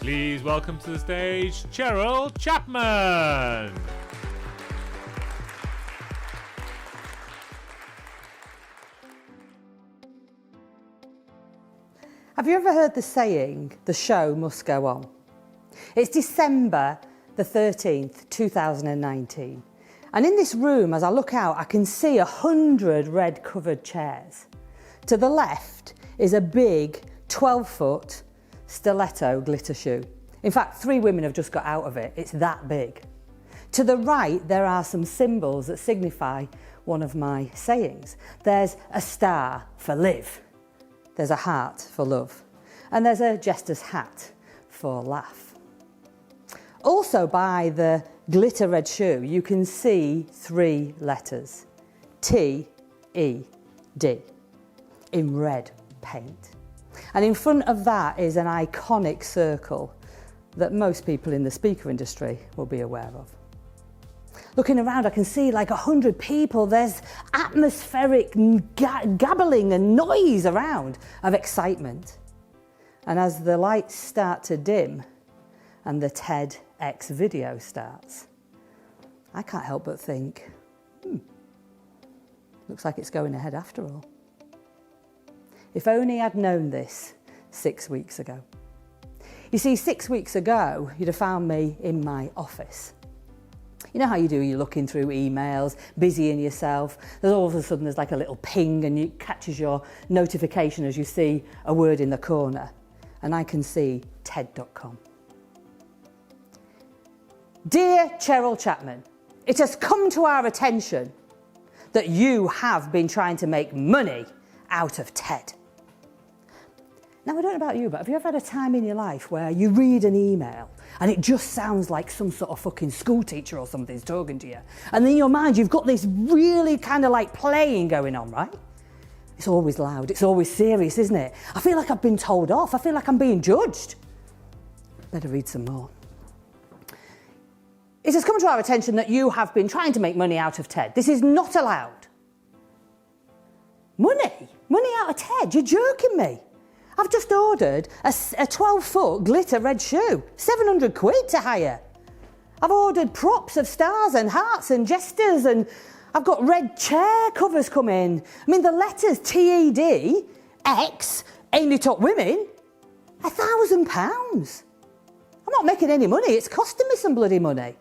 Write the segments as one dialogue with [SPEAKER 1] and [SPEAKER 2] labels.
[SPEAKER 1] Please welcome to the stage, CherylChapman.
[SPEAKER 2] Have you ever heard the saying, the show must go on? It's December the 13th, 2019. And in this room, as I look out, I can see 100 red-covered chairs. To the left is a big 12-foot stiletto glitter shoe. In fact, 3 women have just got out of it. It's that big. To the right, there are some symbols that signify one of my sayings. There's a star for live. There's a heart for love. And there's a jester's hat for laugh. Also by the glitter red shoe, you can see 3 letters. T-E-D in red paint. And in front of that is an iconic circle that most people in the speaker industry will be aware of. Looking around, I can see like 100 people. There's atmospheric gabbling and noise around of excitement. And as the lights start to dim and the TEDx video starts, I can't help but think, looks like it's going ahead after all. If only I'd known this 6 weeks ago. You see, 6 weeks ago, you'd have found me in my office. You know how you do, you're looking through emails, busying yourself, then all of a sudden there's like a little ping and it catches your notification as you see a word in the corner. And I can see TED.com. Dear Cheryl Chapman, it has come to our attention that you have been trying to make money out of TED. Now, I don't know about you, but have you ever had a time in your life where you read an email and it just sounds like some sort of fucking school teacher or something's talking to you? And in your mind, you've got this really kind of like playing going on, right? It's always loud, it's always serious, isn't it? I feel like I've been told off, I feel like I'm being judged. Better read some more. It has come to our attention that you have been trying to make money out of TED. This is not allowed. Money? Money out of TED? You're joking me. I've just ordered a 12-foot glitter red shoe, 700 quid to hire. I've ordered props of stars and hearts and jesters, and I've got red chair covers coming. I mean, the letters TED, X, Ain't It Up Women, £1,000. I'm not making any money, it's costing me some bloody money.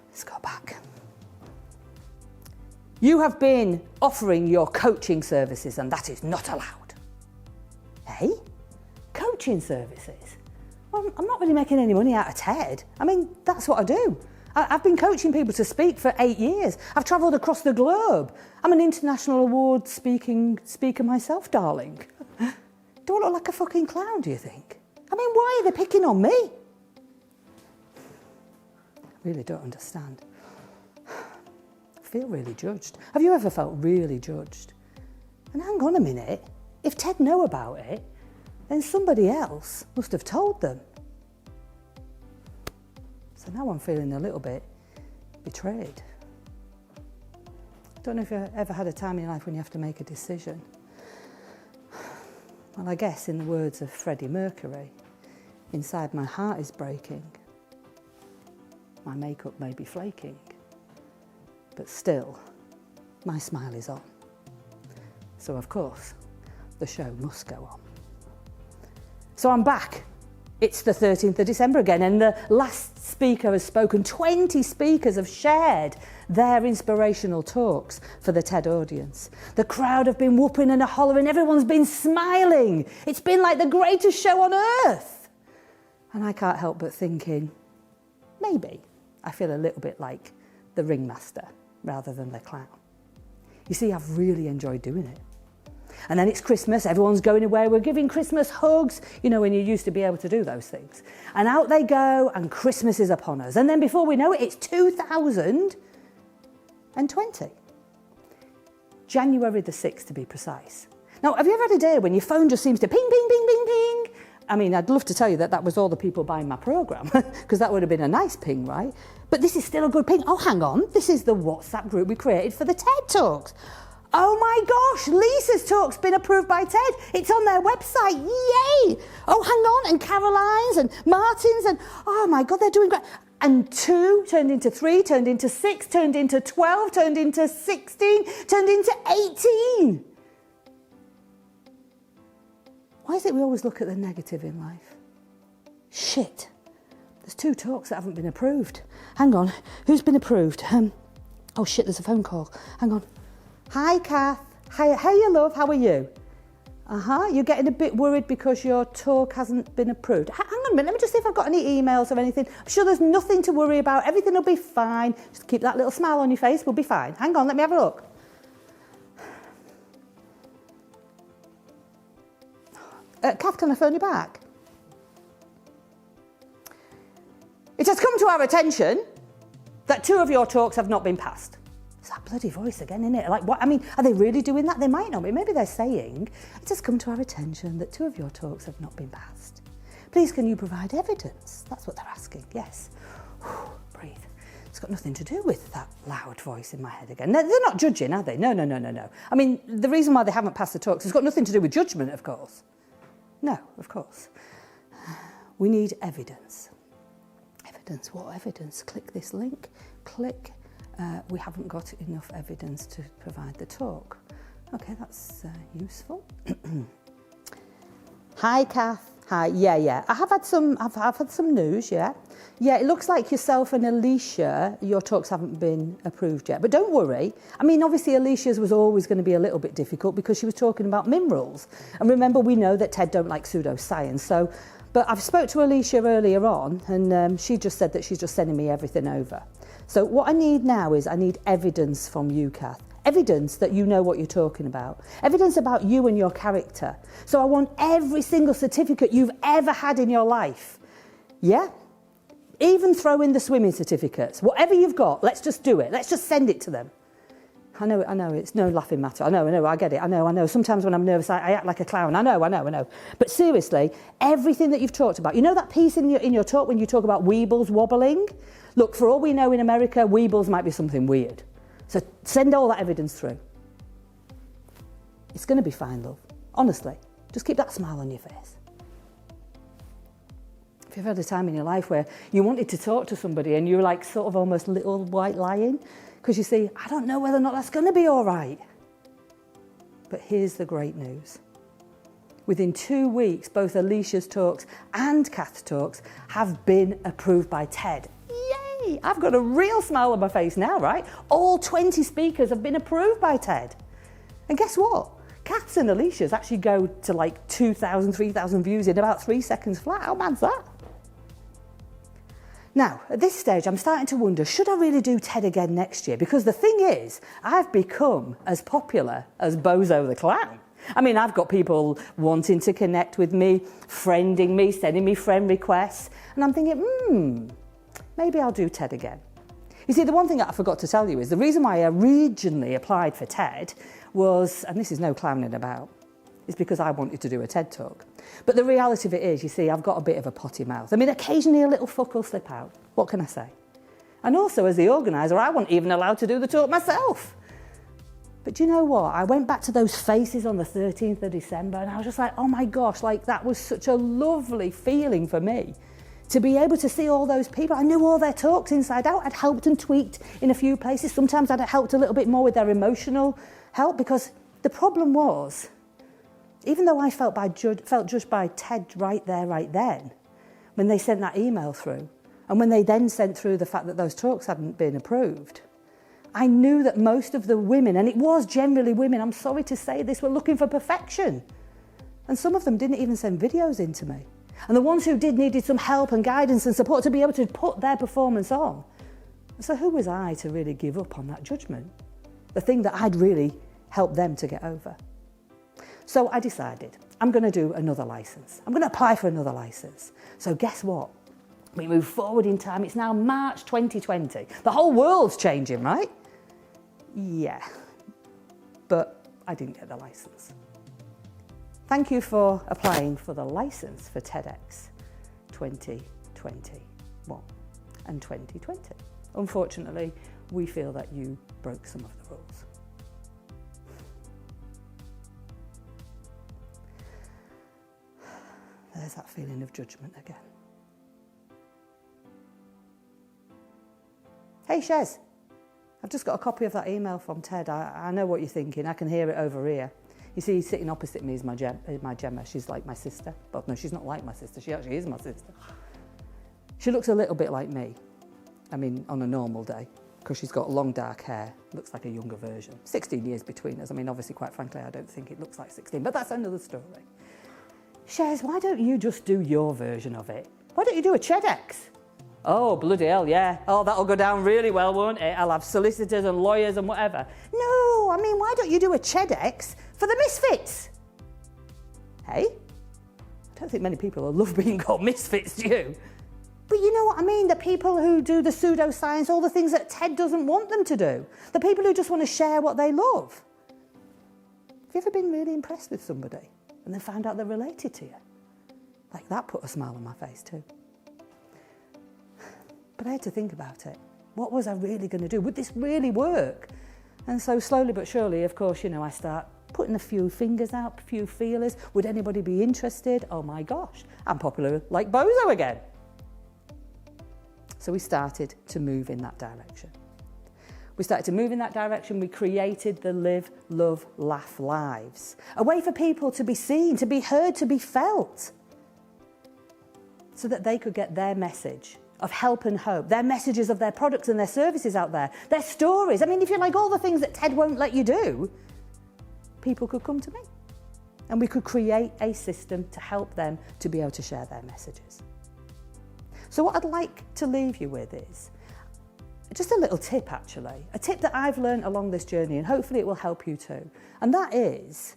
[SPEAKER 2] Let's go back. You have been offering your coaching services, and that is not allowed. Hey? Coaching services? Well, I'm not really making any money out of TED. I mean, that's what I do. I've been coaching people to speak for 8 years. I've travelled across the globe. I'm an international award speaker myself, darling. Do I look like a fucking clown, do you think? I mean, why are they picking on me? I really don't understand. I feel really judged. Have you ever felt really judged? And hang on a minute. If TED know about it, then somebody else must have told them. So now I'm feeling a little bit betrayed. I don't know if you've ever had a time in your life when you have to make a decision. Well, I guess in the words of Freddie Mercury, inside my heart is breaking. My makeup may be flaking, but still, my smile is on. So of course, the show must go on. So I'm back. It's the 13th of December again, and the last speaker has spoken. 20 speakers have shared their inspirational talks for the TED audience. The crowd have been whooping and hollering, everyone's been smiling. It's been like the greatest show on earth. And I can't help but thinking, maybe I feel a little bit like the ringmaster rather than the clown. You see, I've really enjoyed doing it. And then it's Christmas, everyone's going away, we're giving Christmas hugs, you know, when you used to be able to do those things. And out they go, and Christmas is upon us. And then before we know it, it's 2020. January the 6th to be precise. Now, have you ever had a day when your phone just seems to ping, ping, ping, ping, ping? I mean, I'd love to tell you that that was all the people buying my programme, because that would have been a nice ping, right? But this is still a good ping. Oh, hang on, this is the WhatsApp group we created for the TED Talks. Oh my gosh, Lisa's talk's been approved by TED. It's on their website, yay! Oh, hang on, and Caroline's and Martin's and, oh my God, they're doing great. And 2 turned into 3, turned into 6, turned into 12, turned into 16, turned into 18. Why is it we always look at the negative in life? Shit, there's 2 talks that haven't been approved. Hang on, who's been approved? Oh shit, there's a phone call. Hang on. Hi, Kath. Hey, love, how are you? You're getting a bit worried because your talk hasn't been approved. Hang on a minute, let me just see if I've got any emails or anything. I'm sure there's nothing to worry about. Everything will be fine. Just keep that little smile on your face. We'll be fine. Hang on, let me have a look. Kath, can I phone you back? It has come to our attention that 2 of your talks have not been passed. It's that bloody voice again, isn't it? Like, what? I mean, are they really doing that? They might not be. Maybe they're saying, it has come to our attention that 2 of your talks have not been passed. Please, can you provide evidence? That's what they're asking, yes. Whew, breathe. It's got nothing to do with that loud voice in my head again. No, they're not judging, are they? No. I mean, the reason why they haven't passed the talks has got nothing to do with judgment, of course. No, of course. We need evidence. Evidence, what evidence? Click this link, click. We haven't got enough evidence to provide the talk. Okay, that's useful. Hi, Kath. Hi. Yeah. I've had some news. Yeah. It looks like yourself and Alicia, your talks haven't been approved yet. But don't worry. I mean, obviously, Alicia's was always going to be a little bit difficult because she was talking about minerals. And remember, we know that TED don't like pseudoscience. So, but I've spoke to Alicia earlier on, and she just said that she's just sending me everything over. So what I need now is I need evidence from you, Kath. Evidence that you know what you're talking about. Evidence about you and your character. So I want every single certificate you've ever had in your life. Yeah? Even throw in the swimming certificates. Whatever you've got, let's just do it. Let's just send it to them. I know, it's no laughing matter. I know, I get it. I know. Sometimes when I'm nervous, I act like a clown. I know. But seriously, everything that you've talked about, you know that piece in your talk when you talk about weebles wobbling? Look, for all we know in America, weebles might be something weird. So send all that evidence through. It's going to be fine, love. Honestly, just keep that smile on your face. If you've had a time in your life where you wanted to talk to somebody and you're like sort of almost little white lying, because you see, I don't know whether or not that's going to be all right. But here's the great news. Within 2 weeks, both Alicia's talks and Kath's talks have been approved by TED. Yay! I've got a real smile on my face now, right? All 20 speakers have been approved by TED. And guess what? Kath's and Alicia's actually go to like 2,000, 3,000 views in about 3 seconds flat. How mad's that? Now, at this stage, I'm starting to wonder, should I really do TED again next year? Because the thing is, I've become as popular as Bozo the Clown. I mean, I've got people wanting to connect with me, friending me, sending me friend requests. And I'm thinking, maybe I'll do TED again. You see, the one thing that I forgot to tell you is the reason why I originally applied for TED was, and this is no clowning about, is because I wanted to do a TED talk. But the reality of it is, you see, I've got a bit of a potty mouth. I mean, occasionally a little fuck will slip out. What can I say? And also, as the organiser, I wasn't even allowed to do the talk myself. But do you know what? I went back to those faces on the 13th of December and I was just like, oh my gosh, like that was such a lovely feeling for me. To be able to see all those people. I knew all their talks inside out. I'd helped and tweaked in a few places. Sometimes I'd helped a little bit more with their emotional help, because the problem was, even though I felt judged by TED right there, right then, when they sent that email through, and when they then sent through the fact that those talks hadn't been approved, I knew that most of the women, and it was generally women, I'm sorry to say this, were looking for perfection. And some of them didn't even send videos in to me. And the ones who did needed some help and guidance and support to be able to put their performance on. So who was I to really give up on that judgment? The thing that I'd really helped them to get over. So I decided I'm going to do another licence. I'm going to apply for another licence. So guess what? We move forward in time. It's now March 2020. The whole world's changing, right? Yeah, but I didn't get the licence. Thank you for applying for the licence for TEDx 2021 and 2020. Unfortunately, we feel that you broke some of the rules. there's that feeling of judgment again. Hey, Shez, I've just got a copy of that email from Ted. I know what you're thinking. I can hear it over here. You see, sitting opposite me is my Gemma. She's like my sister. But no, she's not like my sister. She actually is my sister. She looks a little bit like me. I mean, on a normal day, because she's got long dark hair. Looks like a younger version. 16 years between us. I mean, obviously, quite frankly, I don't think it looks like 16, but that's another story. Shez, why don't you just do your version of it? Why don't you do a TEDx? Oh, bloody hell, yeah. Oh, that'll go down really well, won't it? I'll have solicitors and lawyers and whatever. No, I mean, why don't you do a TEDx for the misfits? Hey? I don't think many people will love being called misfits, do you? But you know what I mean? The people who do the pseudoscience, all the things that Ted doesn't want them to do. The people who just want to share what they love. Have you ever been really impressed with somebody and then found out they're related to you? Like, that put a smile on my face too. But I had to think about it. What was I really going to do? Would this really work? And so slowly but surely, of course, you know, I start putting a few fingers out, a few feelers. Would anybody be interested? Oh my gosh, I'm popular like Bozo again. So we started to move in that direction. We created the Live, Love, Laugh lives. A way for people to be seen, to be heard, to be felt. So that they could get their message of help and hope, their messages of their products and their services out there, their stories. I mean, if you like all the things that Ted won't let you do, people could come to me and we could create a system to help them to be able to share their messages. So what I'd like to leave you with is just a little tip, actually, a tip that I've learned along this journey, and hopefully it will help you too. And that is,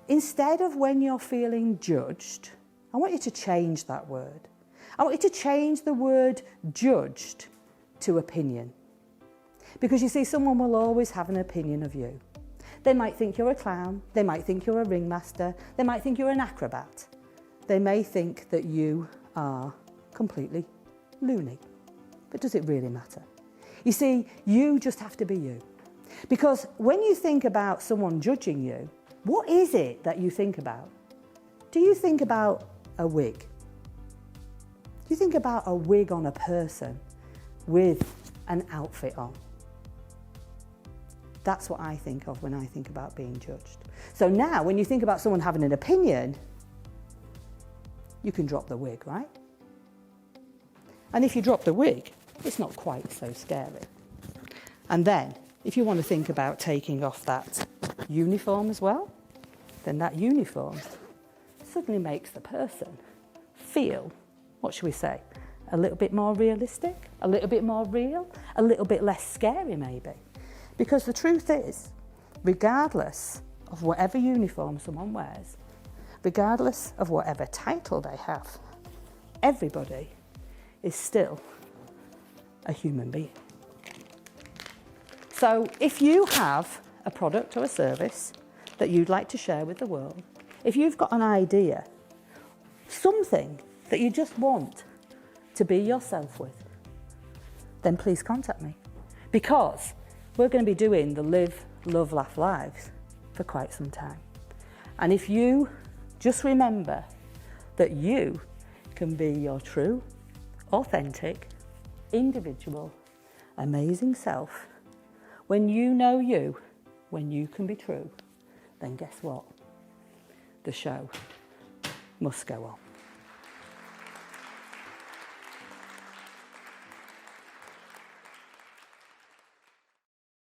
[SPEAKER 2] instead of when you're feeling judged, I want you to change that word. I want you to change the word judged to opinion. Because you see, someone will always have an opinion of you. They might think you're a clown. They might think you're a ringmaster. They might think you're an acrobat. They may think that you are completely loony. But does it really matter? You see, you just have to be you. Because when you think about someone judging you, what is it that you think about? Do you think about a wig? Do you think about a wig on a person with an outfit on? That's what I think of when I think about being judged. So now, when you think about someone having an opinion, you can drop the wig, right? And if you drop the wig, it's not quite so scary. And then, if you want to think about taking off that uniform as well, then that uniform suddenly makes the person feel, what should we say, a little bit more realistic, a little bit more real, a little bit less scary maybe. Because the truth is, regardless of whatever uniform someone wears, regardless of whatever title they have, everybody is still a human being. So if you have a product or a service that you'd like to share with the world, if you've got an idea, something that you just want to be yourself with, then please contact me. Because we're going to be doing the Live, Love, Laugh lives for quite some time. And if you just remember that you can be your true, authentic, individual, amazing self, when you know you, when you can be true, then guess what? The show must go on.